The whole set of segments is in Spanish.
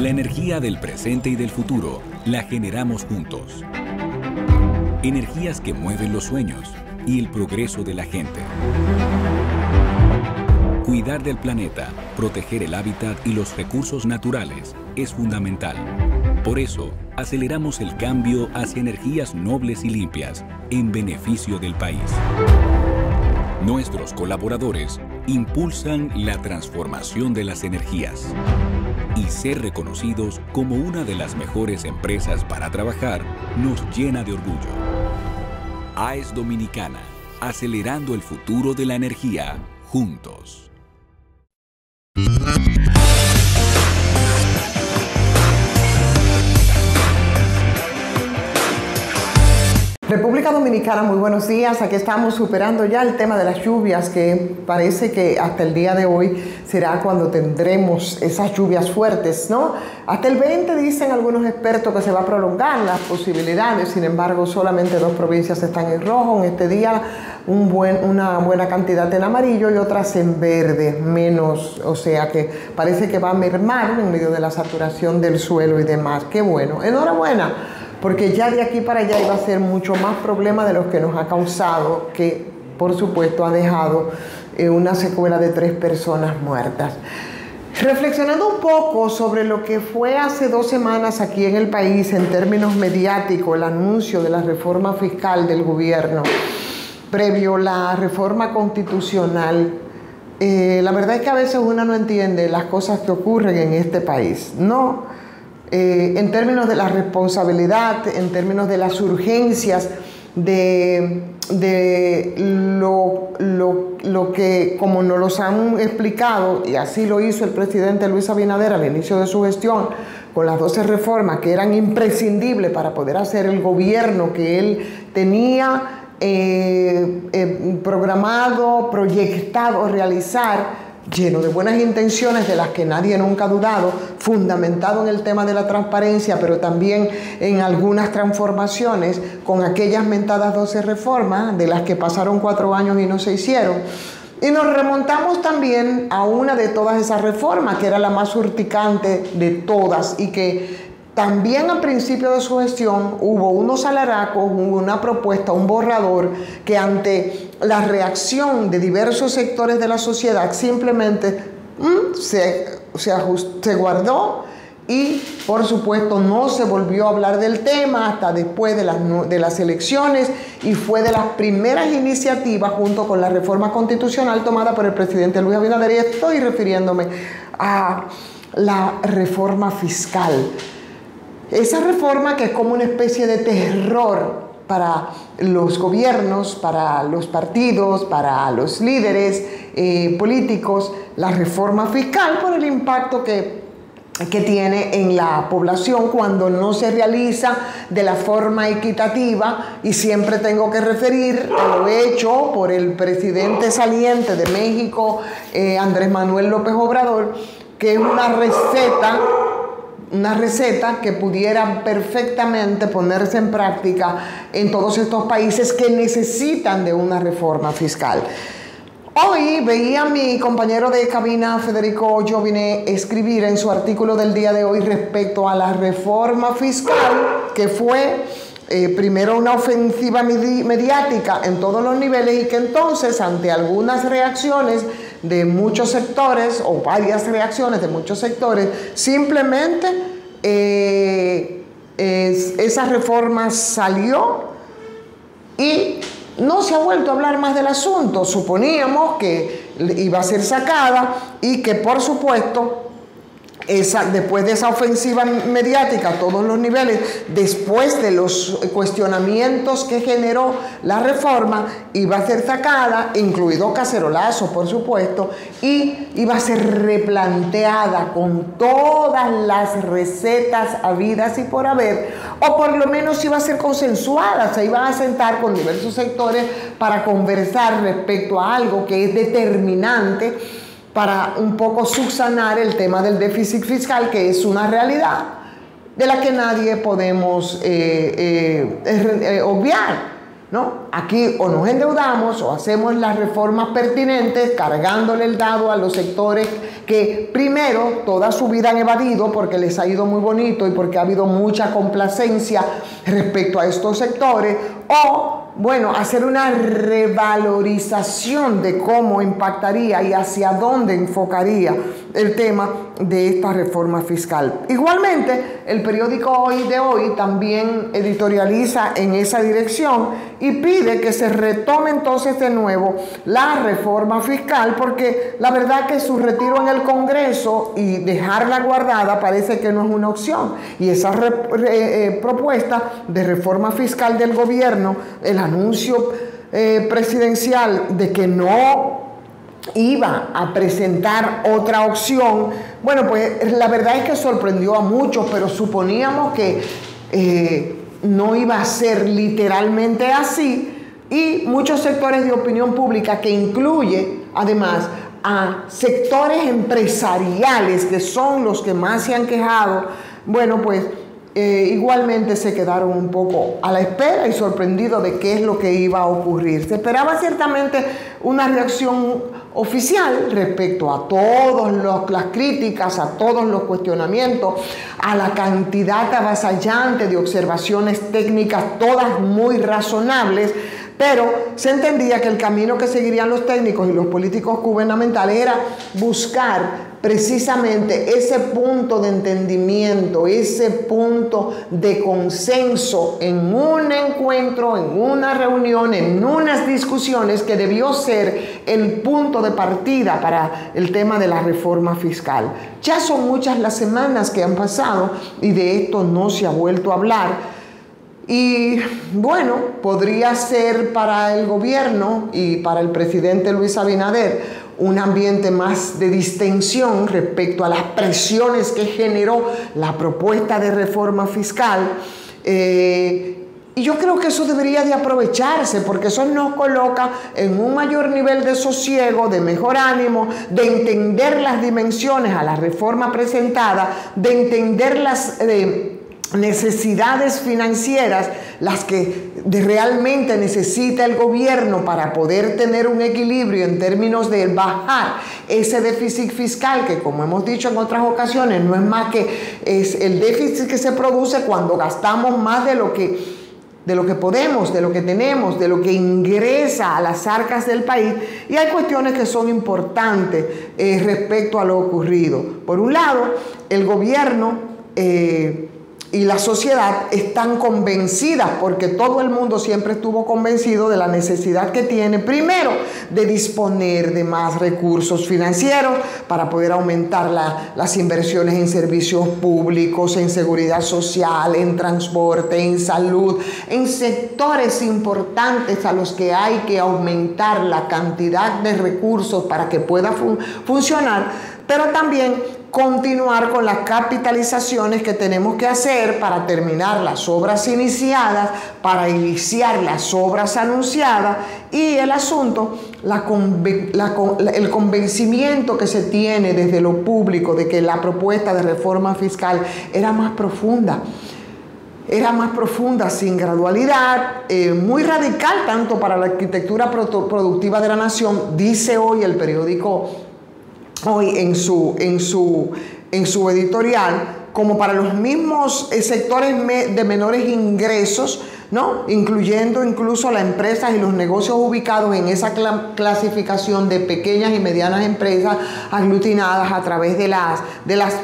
La energía del presente y del futuro la generamos juntos. Energías que mueven los sueños y el progreso de la gente. Cuidar del planeta, proteger el hábitat y los recursos naturales es fundamental. Por eso, aceleramos el cambio hacia energías nobles y limpias en beneficio del país. Nuestros colaboradores impulsan la transformación de las energías y ser reconocidos como una de las mejores empresas para trabajar nos llena de orgullo. AES Dominicana, acelerando el futuro de la energía juntos. República Dominicana, muy buenos días. Aquí estamos superando ya el tema de las lluvias, que parece que hasta el día de hoy será cuando tendremos esas lluvias fuertes, ¿no? Hasta el 20 dicen algunos expertos que se va a prolongar las posibilidades. Sin embargo, solamente 2 provincias están en rojo. En este día una buena cantidad en amarillo y otras en verde, menos, o sea que parece que va a mermar en medio de la saturación del suelo y demás. Qué bueno, enhorabuena, porque ya de aquí para allá iba a ser mucho más problema de los que nos ha causado, que por supuesto ha dejado una secuela de 3 personas muertas. Reflexionando un poco sobre lo que fue hace 2 semanas aquí en el país en términos mediáticos, el anuncio de la reforma fiscal del gobierno, previo a la reforma constitucional, la verdad es que a veces uno no entiende las cosas que ocurren en este país, ¿no? En términos de la responsabilidad, en términos de las urgencias, de lo que, como nos los han explicado, y así lo hizo el presidente Luis Abinader al inicio de su gestión, con las 12 reformas que eran imprescindibles para poder hacer el gobierno que él tenía programado, proyectado realizar, lleno de buenas intenciones de las que nadie nunca ha dudado, fundamentado en el tema de la transparencia, pero también en algunas transformaciones con aquellas mentadas 12 reformas, de las que pasaron 4 años y no se hicieron. Y nos remontamos también a una de todas esas reformas, que era la más urticante de todas y que también al principio de su gestión hubo unos alaracos, hubo una propuesta, un borrador, que ante la reacción de diversos sectores de la sociedad simplemente se guardó y por supuesto no se volvió a hablar del tema hasta después de las elecciones, y fue de las primeras iniciativas junto con la reforma constitucional tomada por el presidente Luis Abinader, y estoy refiriéndome a la reforma fiscal. Esa reforma que es como una especie de terror para los gobiernos, para los partidos, para los líderes políticos, la reforma fiscal, por el impacto que tiene en la población cuando no se realiza de la forma equitativa, y siempre tengo que referir a lo hecho por el presidente saliente de México, Andrés Manuel López Obrador, que es una receta que pudiera perfectamente ponerse en práctica en todos estos países que necesitan de una reforma fiscal. Hoy veía a mi compañero de cabina, Federico Jovine, escribir en su artículo del día de hoy respecto a la reforma fiscal, que fue primero una ofensiva mediática en todos los niveles, y que entonces, ante algunas reacciones de muchos sectores, o varias reacciones de muchos sectores, simplemente esa reforma salió y no se ha vuelto a hablar más del asunto. Suponíamos que iba a ser sacada y que, por supuesto, después de esa ofensiva mediática a todos los niveles, después de los cuestionamientos que generó la reforma, iba a ser sacada, incluido cacerolazo, por supuesto, y iba a ser replanteada con todas las recetas habidas y por haber, o por lo menos iba a ser consensuada, se iban a sentar con diversos sectores para conversar respecto a algo que es determinante para un poco subsanar el tema del déficit fiscal, que es una realidad de la que nadie podemos obviar. ¿no? Aquí o nos endeudamos o hacemos las reformas pertinentes cargándole el dado a los sectores que primero toda su vida han evadido porque les ha ido muy bonito y porque ha habido mucha complacencia respecto a estos sectores, o bueno, hacer una revalorización de cómo impactaría y hacia dónde enfocaría el tema de esta reforma fiscal. Igualmente, el periódico Hoy de Hoy también editorializa en esa dirección y pide que se retome entonces de nuevo la reforma fiscal, porque la verdad que su retiro en el Congreso y dejarla guardada parece que no es una opción. Y esa propuesta de reforma fiscal del gobierno, el anuncio presidencial de que no iba a presentar otra opción, bueno, pues la verdad es que sorprendió a muchos, pero suponíamos que no iba a ser literalmente así, y muchos sectores de opinión pública, que incluye además a sectores empresariales que son los que más se han quejado, bueno, pues igualmente se quedaron un poco a la espera y sorprendidos de qué es lo que iba a ocurrir. Se esperaba ciertamente una reacción oficial respecto a todas las críticas, a todos los cuestionamientos, a la cantidad avasallante de observaciones técnicas, todas muy razonables, pero se entendía que el camino que seguirían los técnicos y los políticos gubernamentales era buscar precisamente ese punto de entendimiento, ese punto de consenso en un encuentro, en una reunión, en unas discusiones que debió ser el punto de partida para el tema de la reforma fiscal. Ya son muchas las semanas que han pasado y de esto no se ha vuelto a hablar. Y bueno, podría ser para el gobierno y para el presidente Luis Abinader un ambiente más de distensión respecto a las presiones que generó la propuesta de reforma fiscal. Y yo creo que eso debería de aprovecharse, porque eso nos coloca en un mayor nivel de sosiego, de mejor ánimo, de entender las dimensiones a la reforma presentada, de entender las necesidades financieras, las que realmente necesita el gobierno para poder tener un equilibrio en términos de bajar ese déficit fiscal, que como hemos dicho en otras ocasiones, no es más que es el déficit que se produce cuando gastamos más de lo que podemos, de lo que tenemos, de lo que ingresa a las arcas del país. Y hay cuestiones que son importantes respecto a lo ocurrido. Por un lado, el gobierno y la sociedad están convencidas, porque todo el mundo siempre estuvo convencido de la necesidad que tiene, primero, de disponer de más recursos financieros para poder aumentar las inversiones en servicios públicos, en seguridad social, en transporte, en salud, en sectores importantes a los que hay que aumentar la cantidad de recursos para que pueda funcionar, pero también continuar con las capitalizaciones que tenemos que hacer para terminar las obras iniciadas, para iniciar las obras anunciadas, y el asunto, el convencimiento que se tiene desde lo público de que la propuesta de reforma fiscal era más profunda. Era más profunda, sin gradualidad, muy radical tanto para la arquitectura productiva de la nación, dice hoy el periódico Hoy en su editorial, como para los mismos sectores de menores ingresos, ¿no? Incluyendo incluso las empresas y los negocios ubicados en esa clasificación de pequeñas y medianas empresas aglutinadas a través de las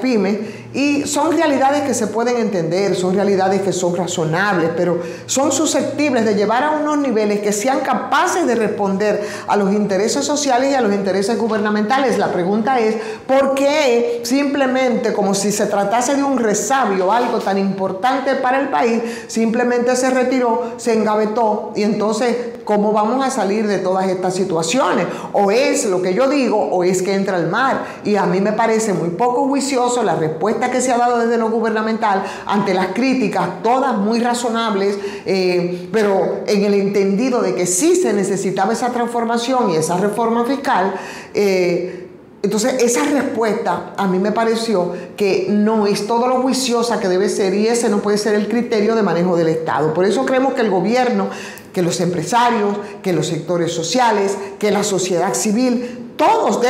pymes. Y son realidades que se pueden entender, son realidades que son razonables, pero son susceptibles de llevar a unos niveles que sean capaces de responder a los intereses sociales y a los intereses gubernamentales. La pregunta es, ¿por qué simplemente, como si se tratase de un resabio, algo tan importante para el país, simplemente se retiró, se engavetó? Y entonces, ¿cómo vamos a salir de todas estas situaciones? O es lo que yo digo, o es que entra al mar. Y a mí me parece muy poco juicioso la respuesta que se ha dado desde lo gubernamental ante las críticas, todas muy razonables, pero en el entendido de que sí se necesitaba esa transformación y esa reforma fiscal. Entonces, esa respuesta a mí me pareció que no es todo lo juiciosa que debe ser, y ese no puede ser el criterio de manejo del Estado. Por eso creemos que el gobierno que los empresarios, que los sectores sociales, que la sociedad civil, todos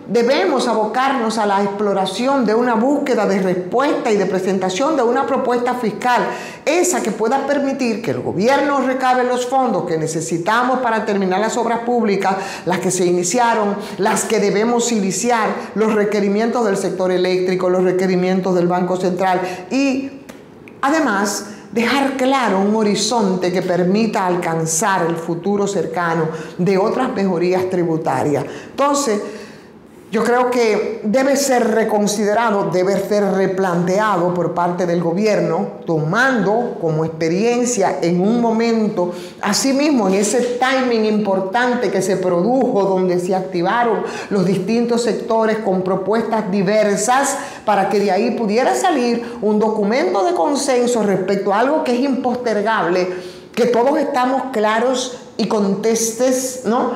debemos abocarnos a la exploración de una búsqueda de respuesta y de presentación de una propuesta fiscal, esa que pueda permitir que el gobierno recabe los fondos que necesitamos para terminar las obras públicas, las que se iniciaron, las que debemos iniciar, los requerimientos del sector eléctrico, los requerimientos del Banco Central y además dejar claro un horizonte que permita alcanzar el futuro cercano de otras mejorías tributarias. Entonces, yo creo que debe ser reconsiderado, debe ser replanteado por parte del gobierno, tomando como experiencia en un momento, asimismo en ese timing importante que se produjo, donde se activaron los distintos sectores con propuestas diversas, para que de ahí pudiera salir un documento de consenso respecto a algo que es impostergable, que todos estamos claros y contestes, ¿no?,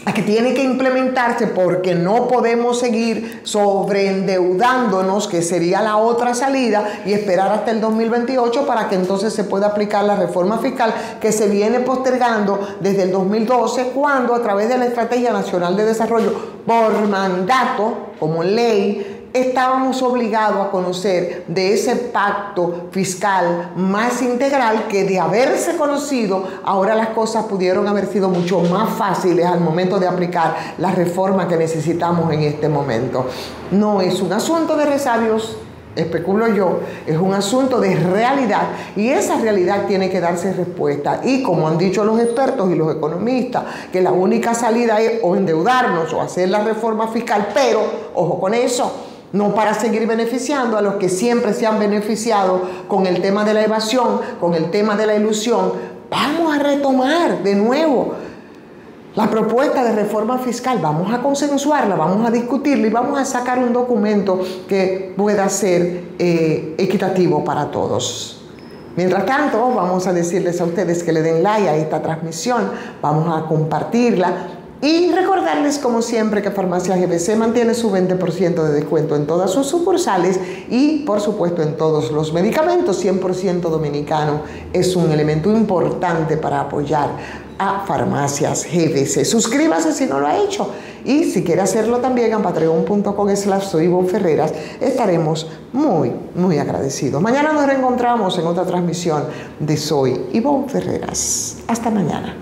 a que tiene que implementarse, porque no podemos seguir sobreendeudándonos, que sería la otra salida, y esperar hasta el 2028 para que entonces se pueda aplicar la reforma fiscal que se viene postergando desde el 2012, cuando a través de la Estrategia Nacional de Desarrollo, por mandato, como ley, estábamos obligados a conocer de ese pacto fiscal más integral, que de haberse conocido, ahora las cosas pudieron haber sido mucho más fáciles al momento de aplicar la reforma que necesitamos en este momento. No es un asunto de resabios, especulo yo, es un asunto de realidad, y esa realidad tiene que darse respuesta. Y como han dicho los expertos y los economistas, que la única salida es o endeudarnos o hacer la reforma fiscal, pero ojo con eso, no para seguir beneficiando a los que siempre se han beneficiado con el tema de la evasión, con el tema de la ilusión. Vamos a retomar de nuevo la propuesta de reforma fiscal, vamos a consensuarla, vamos a discutirla y vamos a sacar un documento que pueda ser equitativo para todos. Mientras tanto, vamos a decirles a ustedes que le den like a esta transmisión, vamos a compartirla. Y recordarles, como siempre, que Farmacias GBC mantiene su 20% de descuento en todas sus sucursales y, por supuesto, en todos los medicamentos 100% dominicano. Es un elemento importante para apoyar a Farmacias GBC. Suscríbase si no lo ha hecho. Y si quiere hacerlo también a patreon.com/soyivonferreras, estaremos muy agradecidos. Mañana nos reencontramos en otra transmisión de Soy Ivonne Ferreras. Hasta mañana.